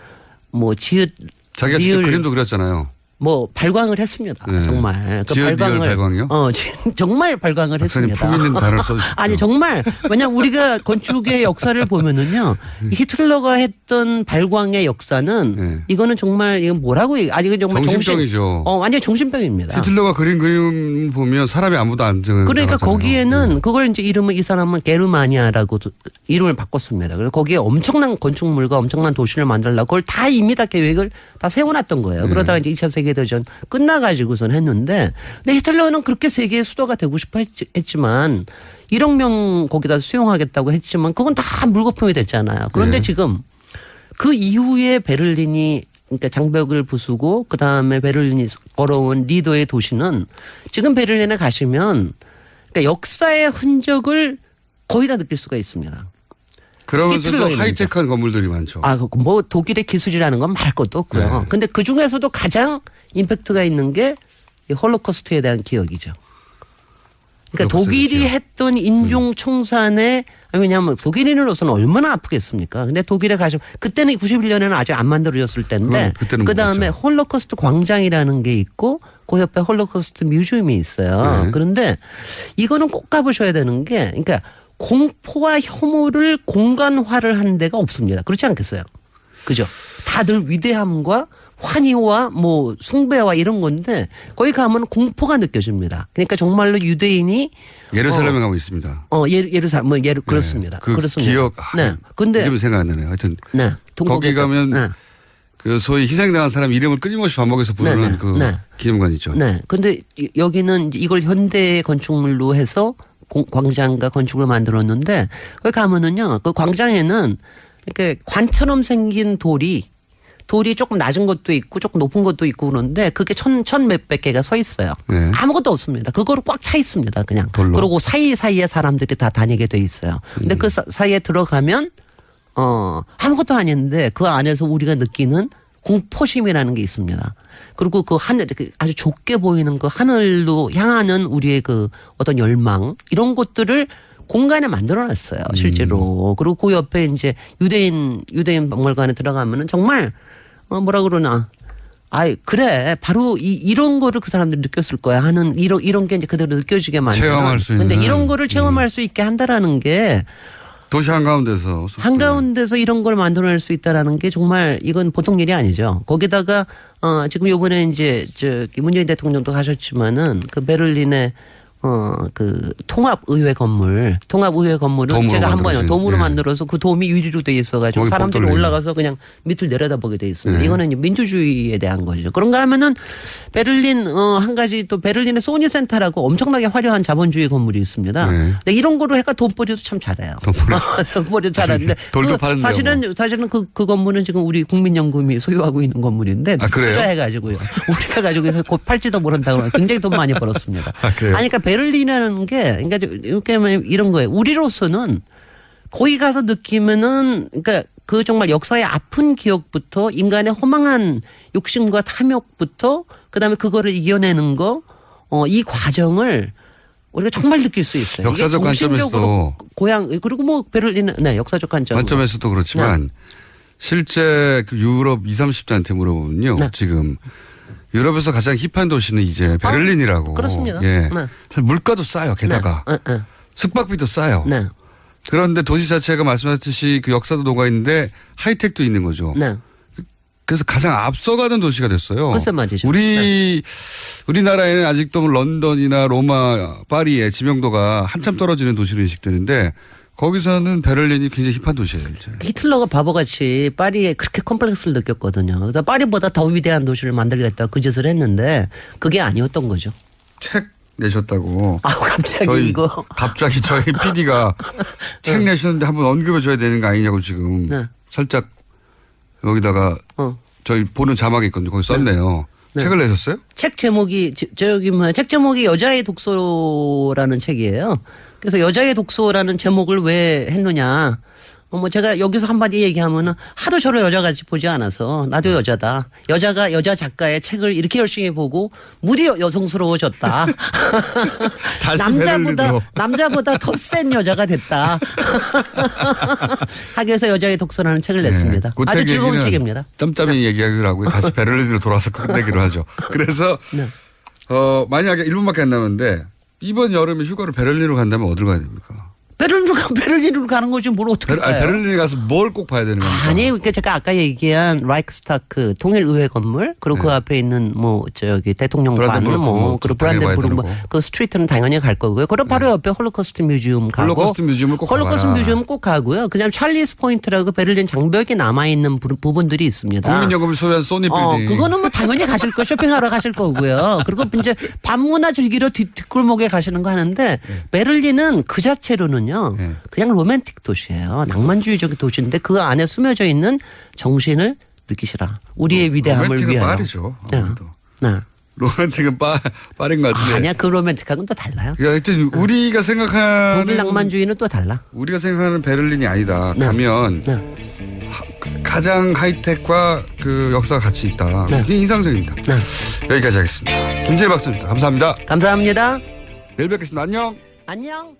뭐 자기가 직접 그림도 그렸잖아요. 뭐 발광을 했습니다. 네. 정말 그 발광이요? 정말 발광을 했습니다. 품 있는 단어를 써주십시오. 아니 정말 왜냐면 우리가 건축의 역사를 보면은요, 히틀러가 했던 발광의 역사는 이거는 정말 이건 뭐라고 아니 이거 정말 정신병이죠. 완전 정신병입니다. 히틀러가 그린 그림 보면 사람이 아무도 안 적은. 그러니까 거기에는 그걸 이제 이 사람은 게르마니아라고 이름을 바꿨습니다. 그래서 거기에 엄청난 건축물과 엄청난 도시를 만들려고 그걸 다 이미 다 계획을 다 세워놨던 거예요. 그러다가 이제 2차 세계대전 끝나가지고선 했는데, 근데 히틀러는 그렇게 세계의 수도가 되고 싶어 했지만 1억 명 거기다 수용하겠다고 했지만 그건 다 물거품이 됐잖아요. 그런데 지금 그 이후에 베를린이 그러니까 장벽을 부수고 그 다음에 베를린이 걸어온 리더의 도시는 지금 베를린에 가시면 그러니까 역사의 흔적을 거의 다 느낄 수가 있습니다. 그러면서도 하이테크한 건물들이 많죠. 뭐 독일의 기술이라는 건 말할 것도 없고요. 근데 그 중에서도 가장 임팩트가 있는 게 이 홀로코스트에 대한 기억이죠. 그러니까 독일이 했던 인종 청산에, 왜냐하면 독일인으로서는 얼마나 아프겠습니까? 근데 독일에 가시면 그때는 91년에는 아직 안 만들어졌을 때인데, 그 다음에 홀로코스트 광장이라는 게 있고 그 옆에 홀로코스트 뮤지엄이 있어요. 그런데 이거는 꼭 가보셔야 되는 게, 그러니까 공포와 혐오를 공간화를 한 데가 없습니다. 그렇지 않겠어요? 그죠? 다들 위대함과 환희와 뭐 숭배와 이런 건데 거기 가면 공포가 느껴집니다. 그러니까 정말로 유대인이 예루살렘에 가고 있습니다. 그렇습니다. 그 그렇습니다. 기억. 네. 근데 이름 생각 안 나네요. 하여튼 거기 동국의 가면 그 소위 희생당한 사람 이름을 끊임없이 반복해서 부르는 기념관이죠. 네. 근데 여기는 이걸 현대 건축물로 해서 광장과 건축을 만들었는데 거기 가면은요, 그 광장에는 이렇게 관처럼 생긴 돌이 조금 낮은 것도 있고 조금 높은 것도 있고 그런데 그게 천 몇백 개가 서 있어요. 아무것도 없습니다. 그거로 꽉 차 있습니다. 그냥. 돌로. 그리고 사이사이에 사람들이 다 다니게 돼 있어요. 근데 그 사이에 들어가면 아무것도 아닌데 그 안에서 우리가 느끼는 공포심이라는 게 있습니다. 그리고 그 하늘, 아주 좁게 보이는 그 하늘로 향하는 우리의 그 어떤 열망, 이런 것들을 공간에 만들어놨어요, 실제로. 그리고 그 옆에 이제 유대인 박물관에 들어가면은 정말 뭐라 그러나, 그래, 바로 이런 거를 그 사람들이 느꼈을 거야 하는 이런 게 이제 그대로 느껴지게 만드는. 체험할 수 있는. 근데 이런 거를 체험할 수 있게 한다라는 게. 도시 한가운데서 이런 걸 만들어낼 수 있다라는 게 정말 이건 보통 일이 아니죠. 거기다가 지금 요번에 이제 문재인 대통령도 가셨지만은 그 베를린의 그 통합의회 건물은 제가 한번 돔으로 만들어서 그 돔이 유리로 돼 있어가지고 사람들이 올라가서 그냥 밑을 내려다보게 돼 있습니다. 이거는 이제 민주주의에 대한 거죠. 그런가 하면은 베를린 한 가지 또 베를린의 소니센터라고 엄청나게 화려한 자본주의 건물이 있습니다. 근데 이런 거로 해가 돈벌이도 참 잘해요. 돈벌이도 잘하는데 돌도 파는데요. 사실은 그 건물은 지금 우리 국민연금이 소유하고 있는 건물인데 투자해가지고요. 우리가 가지고 있어서 곧 팔지도 모른다고 굉장히 돈 많이 벌었습니다. 그러니까 베를린이라는 게, 그러니까 이렇게 이런 거예요. 우리로서는 거기 가서 느끼면은, 그러니까 그 정말 역사의 아픈 기억부터 인간의 허망한 욕심과 탐욕부터 그다음에 그거를 이겨내는 거, 이 과정을 우리가 정말 느낄 수 있어요. 역사적 관점에서 그리고 뭐 베를린은 역사적 관점에서도 그렇지만 실제 그 유럽 20, 30대한테 물어보면요, 지금. 유럽에서 가장 힙한 도시는 이제 베를린이라고. 그렇습니다. 사실 물가도 싸요. 게다가 숙박비도 싸요. 그런데 도시 자체가 말씀하셨듯이 그 역사도 녹아 있는데 하이텍도 있는 거죠. 그래서 가장 앞서가는 도시가 됐어요. 글쎄 말이죠. 우리나라에는 아직도 런던이나 로마, 파리의 지명도가 한참 떨어지는 도시로 인식되는데 거기서는 베를린이 굉장히 힙한 도시예요. 이제. 히틀러가 바보같이 파리에 그렇게 컴플렉스를 느꼈거든요. 그래서 파리보다 더 위대한 도시를 만들겠다고 그 짓을 했는데 그게 아니었던 거죠. 책 내셨다고. 아, 갑자기 이거. 갑자기 저희 PD가 책 내셨는데 한번 언급해 줘야 되는 거 아니냐고 지금 네. 살짝 여기다가 저희 보는 자막이 있거든요. 거기 썼네요. 네. 책을 내셨어요? 책 제목이 책 제목이 여자의 독서라는 책이에요. 그래서 여자의 독서라는 제목을 왜 했느냐? 뭐 제가 여기서 한마디 얘기하면은 하도 저를 여자같이 보지 않아서 나도 여자다. 여자가 여자 작가의 책을 이렇게 열심히 보고 무디 여성스러워졌다. 남자보다 더 센 여자가 됐다. 하기 위해서 여자의 독서라는 책을 냈습니다. 그 아주 즐거운 책입니다. 짬짬이 얘기하기로 하고 다시 베를린으로 돌아와서 끝내기로 하죠. 그래서 네. 만약에 1분밖에 안 남았는데 이번 여름에 휴가를 베를린으로 간다면 어디로 가야 됩니까? 베를린으로 가는 거지 뭘 어떻게 가요? 베를린에 가서 뭘 꼭 봐야 되는 겁니까? 아니, 그러니까 제가 아까 얘기한 라이크스타크 통일의회 건물 그리고 그 앞에 있는 뭐 저기 대통령관 뭐 그리고 브란덴부르크 그 스트리트는 당연히 갈 거고요. 그리고 바로 옆에 홀로코스트 뮤지엄 가고 홀로코스트 뮤지엄을 꼭 뮤지엄 꼭 가고요. 그냥 찰리스 포인트라고 베를린 장벽에 남아 있는 부분들이 있습니다. 국민연금을 소유한 소니 빌딩. 그거는 뭐 당연히 가실 거 쇼핑하러 가실 거고요. 그리고 이제 밤문화 즐기러 뒷골목에 가시는 거 하는데 베를린은 그 자체로는요. 그냥 로맨틱 도시예요. 낭만주의적 도시인데 그 안에 숨겨져 있는 정신을 느끼시라. 우리의 위대함을 위하여. 로맨틱은 파리죠. 네. 로맨틱은 파리인 것 같은데. 아니야. 그 로맨틱하고는 또 달라요. 하여튼 우리가 생각하는 독일 낭만주의는 또 달라. 우리가 생각하는 베를린이 아니다. 가면 가장 하이텍과 그 역사가 같이 있다. 그게 인상적입니다. 여기까지 하겠습니다. 김재일 박사입니다. 감사합니다. 감사합니다. 내일 뵙겠습니다. 안녕. 안녕.